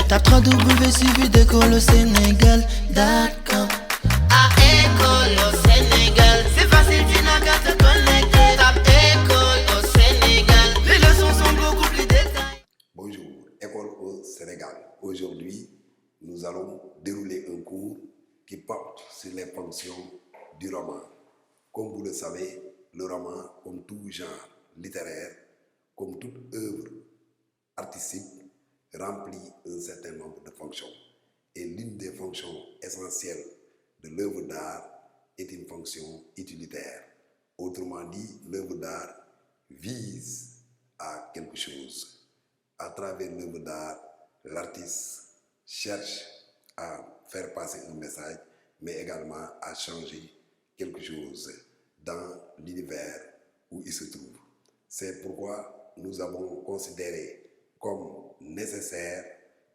Tape 3W suivi d'école au Sénégal.com. À école au Sénégal, c'est facile, tu n'as qu'à te connecter. Tape école au Sénégal, les leçons sont beaucoup plus détaillées. Bonjour, école au Sénégal. Aujourd'hui, nous allons dérouler un cours qui porte sur les fonctions du roman. Comme vous le savez, le roman, comme tout genre littéraire, comme toute œuvre artistique, remplit un certain nombre de fonctions. Et l'une des fonctions essentielles de l'œuvre d'art est une fonction utilitaire. Autrement dit, l'œuvre d'art vise à quelque chose. À travers l'œuvre d'art, l'artiste cherche à faire passer un message, mais également à changer quelque chose dans l'univers où il se trouve. C'est pourquoi nous avons considéré comme nécessaire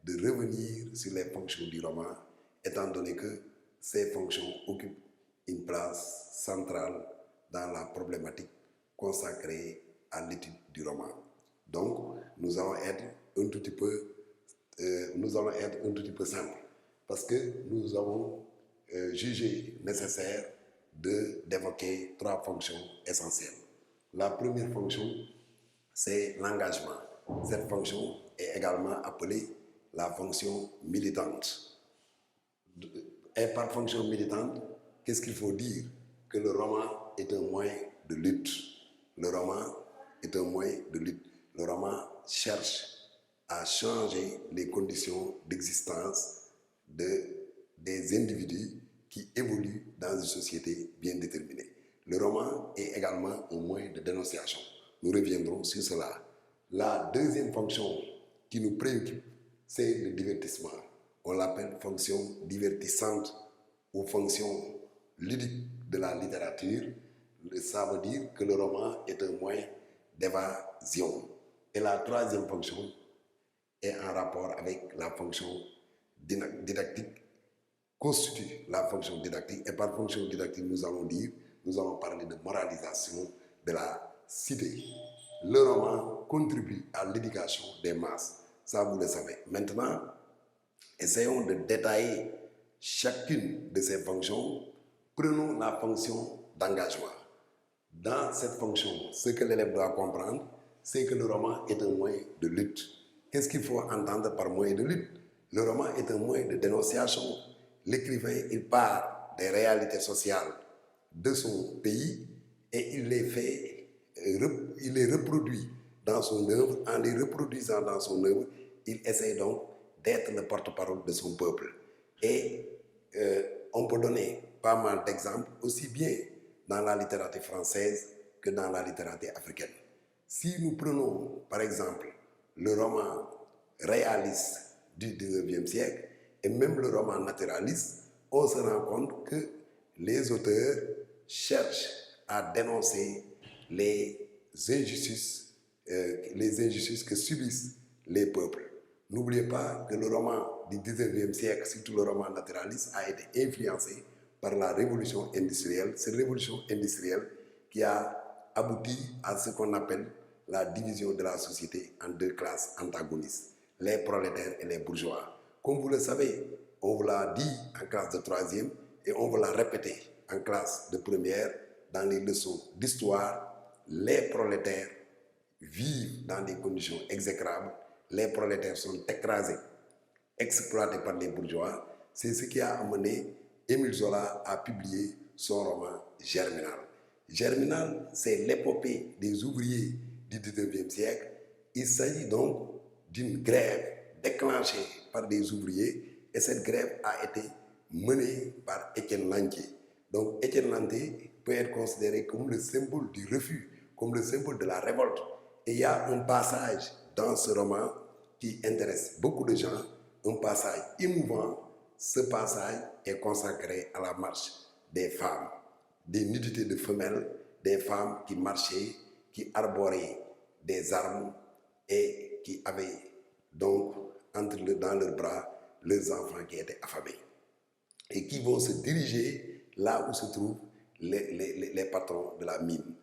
de revenir sur les fonctions du roman, étant donné que ces fonctions occupent une place centrale dans la problématique consacrée à l'étude du roman. Donc, nous allons être un tout petit peu simples, parce que nous avons jugé nécessaire d'évoquer trois fonctions essentielles. La première fonction, c'est l'engagement. Cette fonction est également appelée la fonction militante. Et par fonction militante, qu'est-ce qu'il faut dire? Que le roman est un moyen de lutte. Le roman est un moyen de lutte. Le roman cherche à changer les conditions d'existence des individus qui évoluent dans une société bien déterminée. Le roman est également un moyen de dénonciation. Nous reviendrons sur cela. La deuxième fonction qui nous préoccupe, c'est le divertissement. On l'appelle fonction divertissante ou fonction ludique de la littérature. Ça veut dire que le roman est un moyen d'évasion. Et la troisième fonction est en rapport avec la fonction didactique, constitue la fonction didactique. Et par fonction didactique, nous allons parler de moralisation de la cité. Le roman contribue à l'éducation des masses, ça vous le savez. Maintenant, essayons de détailler chacune de ces fonctions. Prenons la fonction d'engagement. Dans cette fonction, ce que l'élève doit comprendre, c'est que le roman est un moyen de lutte. Qu'est-ce qu'il faut entendre par moyen de lutte? Le roman est un moyen de dénonciation. L'écrivain, il part des réalités sociales de son pays et il les reproduit dans son œuvre. En les reproduisant dans son œuvre, il essaie donc d'être le porte-parole de son peuple. Et on peut donner pas mal d'exemples, aussi bien dans la littérature française que dans la littérature africaine. Si nous prenons, par exemple, le roman réaliste du 19e siècle et même le roman naturaliste, on se rend compte que les auteurs cherchent à dénoncer les injustices que subissent les peuples. N'oubliez pas que le roman du 19e siècle, surtout le roman naturaliste, a été influencé par la révolution industrielle. Cette révolution industrielle qui a abouti à ce qu'on appelle la division de la société en deux classes antagonistes, les prolétaires et les bourgeois. Comme vous le savez, on vous l'a dit en classe de 3e et on vous l'a répété en classe de 1re dans les leçons d'histoire. Les prolétaires vivent dans des conditions exécrables. Les prolétaires sont écrasés, exploités par les bourgeois. C'est ce qui a amené Émile Zola à publier son roman Germinal. Germinal, c'est l'épopée des ouvriers du 19e siècle. Il s'agit donc d'une grève déclenchée par des ouvriers et cette grève a été menée par Étienne Lantier. Donc Étienne Lantier peut être considéré comme le symbole du refus, comme le symbole de la révolte. Et il y a un passage dans ce roman qui intéresse beaucoup de gens, un passage émouvant. Ce passage est consacré à la marche des femmes, des nudités de femelles, des femmes qui marchaient, qui arboraient des armes et qui avaient donc dans leurs bras leurs enfants qui étaient affamés et qui vont se diriger là où se trouvent les patrons de la mine.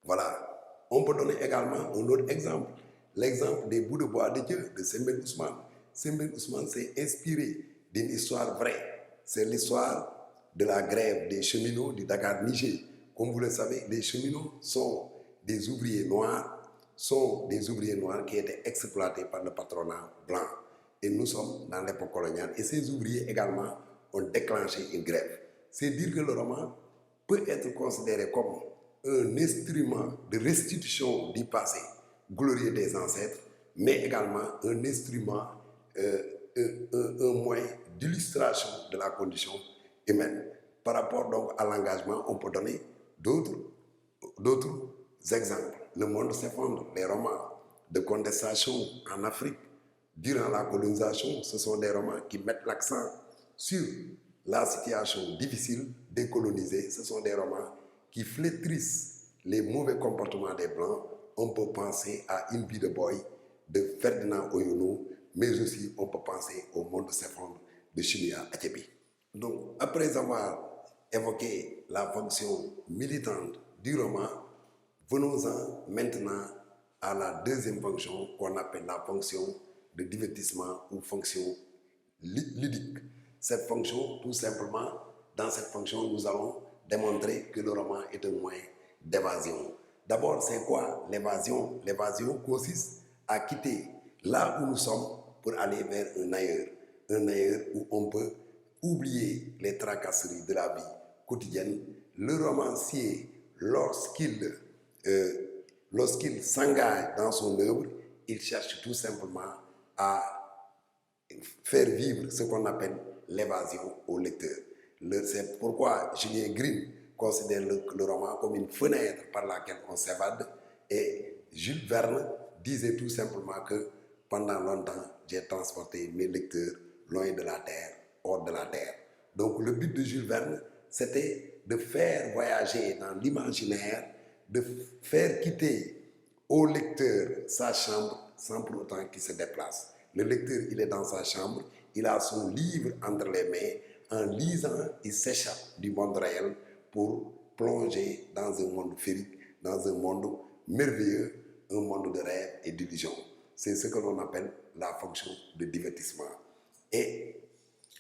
Voilà. On peut donner également un autre exemple, l'exemple des bouts de bois de Dieu de Sembène Ousmane. Sembène Ousmane s'est inspiré d'une histoire vraie. C'est l'histoire de la grève des cheminots du Dakar-Niger. Comme vous le savez, les cheminots sont des ouvriers noirs qui étaient exploités par le patronat blanc. Et nous sommes dans l'époque coloniale. Et ces ouvriers également ont déclenché une grève. C'est dire que le roman peut être considéré comme un instrument de restitution du passé glorieux des ancêtres, mais également un instrument, un moyen d'illustration de la condition humaine. Par rapport donc à l'engagement, on peut donner d'autres exemples. Le monde s'effondre, les romans de contestation en Afrique durant la colonisation, ce sont des romans qui mettent l'accent sur la situation difficile des colonisés. Ce sont des romans qui flétrissent les mauvais comportements des Blancs. On peut penser à In Be The Boy de Ferdinand Oyono, mais aussi on peut penser au Monde s'effondre de Chimia Achebe. Donc, après avoir évoqué la fonction militante du roman, venons-en maintenant à la deuxième fonction qu'on appelle la fonction de divertissement ou fonction ludique. Cette fonction, tout simplement, dans cette fonction, nous allons démontrer que le roman est un moyen d'évasion. D'abord, c'est quoi l'évasion? L'évasion consiste à quitter là où nous sommes pour aller vers un ailleurs où on peut oublier les tracasseries de la vie quotidienne. Le romancier, lorsqu'il s'engage dans son œuvre, il cherche tout simplement à faire vivre ce qu'on appelle l'évasion au lecteur. C'est pourquoi Julien Green considère le roman comme une fenêtre par laquelle on s'évade, et Jules Verne disait tout simplement que pendant longtemps, j'ai transporté mes lecteurs loin de la terre, hors de la terre. Donc le but de Jules Verne, c'était de faire voyager dans l'imaginaire, de faire quitter au lecteur sa chambre sans pour autant qu'il se déplace. Le lecteur, il est dans sa chambre, il a son livre entre les mains. En lisant, il s'échappe du monde réel pour plonger dans un monde féerique, dans un monde merveilleux, un monde de rêve et d'illusion. C'est ce que l'on appelle la fonction de divertissement. Et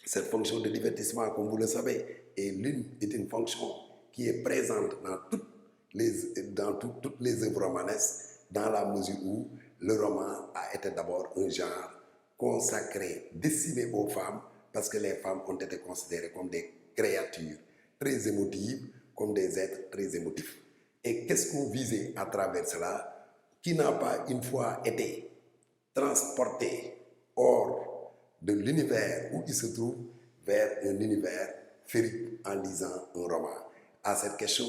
cette fonction de divertissement, comme vous le savez, est une fonction qui est présente dans toutes les œuvres romanesques, dans la mesure où le roman a été d'abord un genre consacré, destiné aux femmes, parce que les femmes ont été considérées comme des créatures très émotives, comme des êtres très émotifs. Et qu'est-ce qu'on visait à travers cela? Qui n'a pas une fois été transporté hors de l'univers où il se trouve vers un univers féerique en lisant un roman? À cette question,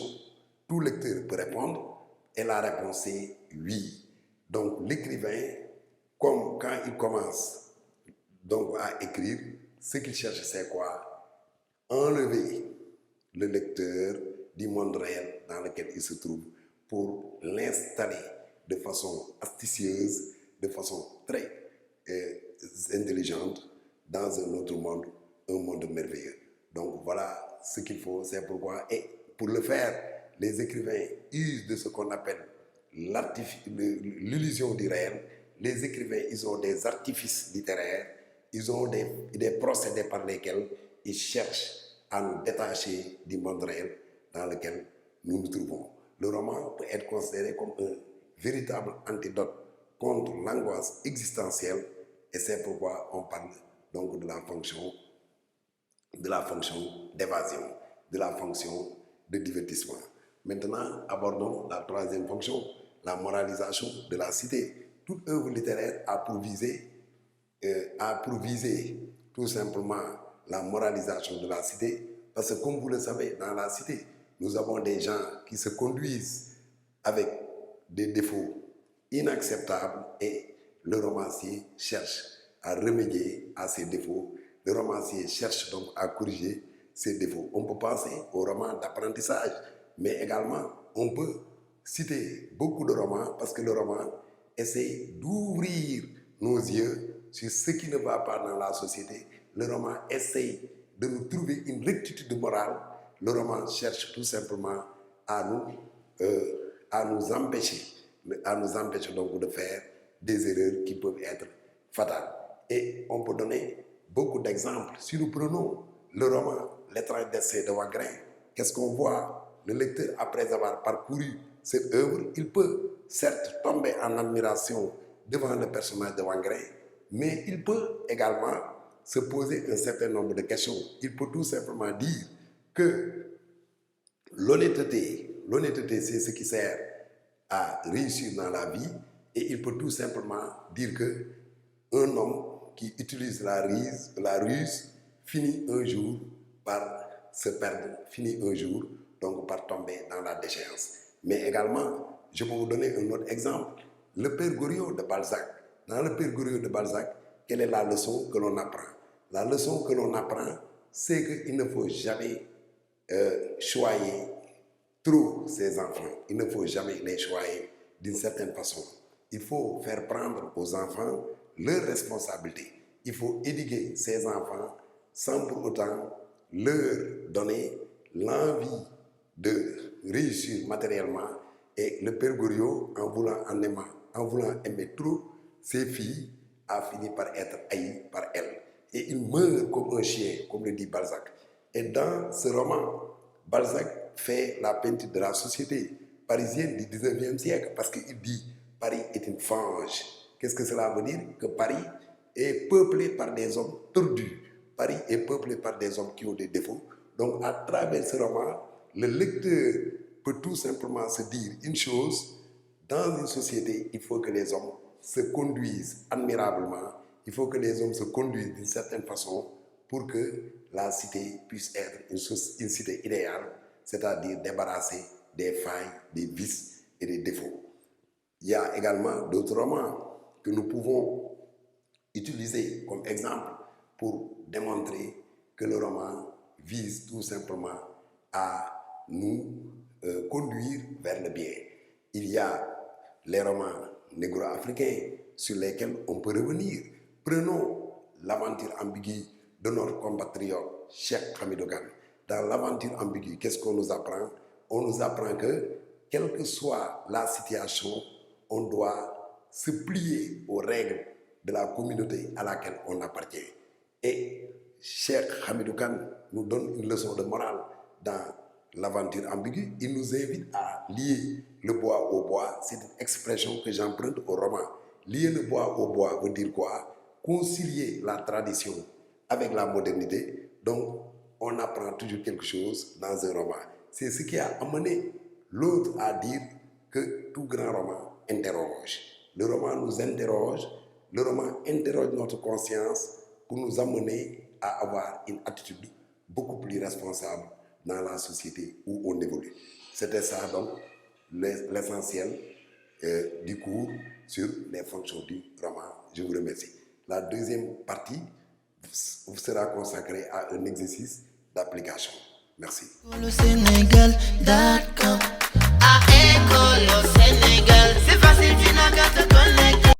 tout lecteur peut répondre, et la réponse est oui. Donc l'écrivain, comme quand il commence donc à écrire, ce qu'il cherche, c'est quoi? Enlever le lecteur du monde réel dans lequel il se trouve pour l'installer de façon astucieuse, de façon très intelligente dans un autre monde, un monde merveilleux. Donc voilà ce qu'il faut, c'est pourquoi, et pour le faire, les écrivains usent de ce qu'on appelle l'illusion du réel. Les écrivains, ils ont des artifices littéraires, ils ont des procédés par lesquels ils cherchent à nous détacher du monde réel dans lequel nous nous trouvons. Le roman peut être considéré comme un véritable antidote contre l'angoisse existentielle, et c'est pourquoi on parle donc de la fonction d'évasion, de la fonction de divertissement. Maintenant, abordons la troisième fonction, la moralisation de la cité. Toute œuvre littéraire a pour visée tout simplement la moralisation de la cité, parce que comme vous le savez, dans la cité, nous avons des gens qui se conduisent avec des défauts inacceptables, et le romancier cherche à remédier à ces défauts. Le romancier cherche donc à corriger ces défauts. On peut penser aux romans d'apprentissage, mais également on peut citer beaucoup de romans, parce que le roman essaie d'ouvrir nos yeux sur ce qui ne va pas dans la société. Le roman essaie de nous trouver une rectitude morale. Le roman cherche tout simplement à nous empêcher donc de faire des erreurs qui peuvent être fatales. Et on peut donner beaucoup d'exemples. Si nous prenons le roman L'étrange destin de Wagrain, qu'est-ce qu'on voit? Le lecteur, après avoir parcouru cette œuvre, il peut certes tomber en admiration devant le personnage de Wagrain, mais il peut également se poser un certain nombre de questions. Il peut tout simplement dire que l'honnêteté, c'est ce qui sert à réussir dans la vie, et il peut tout simplement dire que un homme qui utilise la ruse finit un jour par se perdre, finit un jour donc par tomber dans la déchéance. Mais également, je peux vous donner un autre exemple, le Père Goriot de Balzac. Dans le Père Goriot de Balzac, quelle est la leçon que l'on apprend? La leçon que l'on apprend, c'est qu'il ne faut jamais choyer trop ses enfants. Il ne faut jamais les choyer d'une certaine façon. Il faut faire prendre aux enfants leurs responsabilités. Il faut éduquer ces enfants sans pour autant leur donner l'envie de réussir matériellement. Et le Père Goriot, en voulant aimer trop ses filles, a fini par être haï par elles. Et il meurt comme un chien, comme le dit Balzac. Et dans ce roman, Balzac fait la peinture de la société parisienne du 19e siècle, parce qu'il dit Paris est une fange. Qu'est-ce que cela veut dire? Que Paris est peuplé par des hommes tordus. Paris est peuplé par des hommes qui ont des défauts. Donc, à travers ce roman, le lecteur peut tout simplement se dire une chose: dans une société, il faut que les hommes se conduisent admirablement, il faut que les hommes se conduisent d'une certaine façon pour que la cité puisse être une cité idéale, c'est-à-dire débarrassée des failles, des vices et des défauts. Il y a également d'autres romans que nous pouvons utiliser comme exemple pour démontrer que le roman vise tout simplement à nous conduire vers le bien. Il y a les romans négro-africains sur lesquels on peut revenir. Prenons l'aventure ambiguë de notre compatriote Cheikh Hamidou Kane. Dans l'aventure ambiguë, qu'est-ce qu'on nous apprend? On nous apprend que, quelle que soit la situation, on doit se plier aux règles de la communauté à laquelle on appartient. Et Cheikh Hamidou Kane nous donne une leçon de morale dans l'aventure ambiguë. Il nous invite à lier le bois au bois. C'est une expression que j'emprunte au roman. Lier le bois au bois veut dire quoi? Concilier la tradition avec la modernité. Donc, on apprend toujours quelque chose dans un roman. C'est ce qui a amené l'autre à dire que tout grand roman interroge. Le roman nous interroge, le roman interroge notre conscience pour nous amener à avoir une attitude beaucoup plus responsable dans la société où on évolue. C'était ça donc l'essentiel du cours sur les fonctions du roman. Je vous remercie. La deuxième partie sera consacrée à un exercice d'application. Merci. Le Sénégal,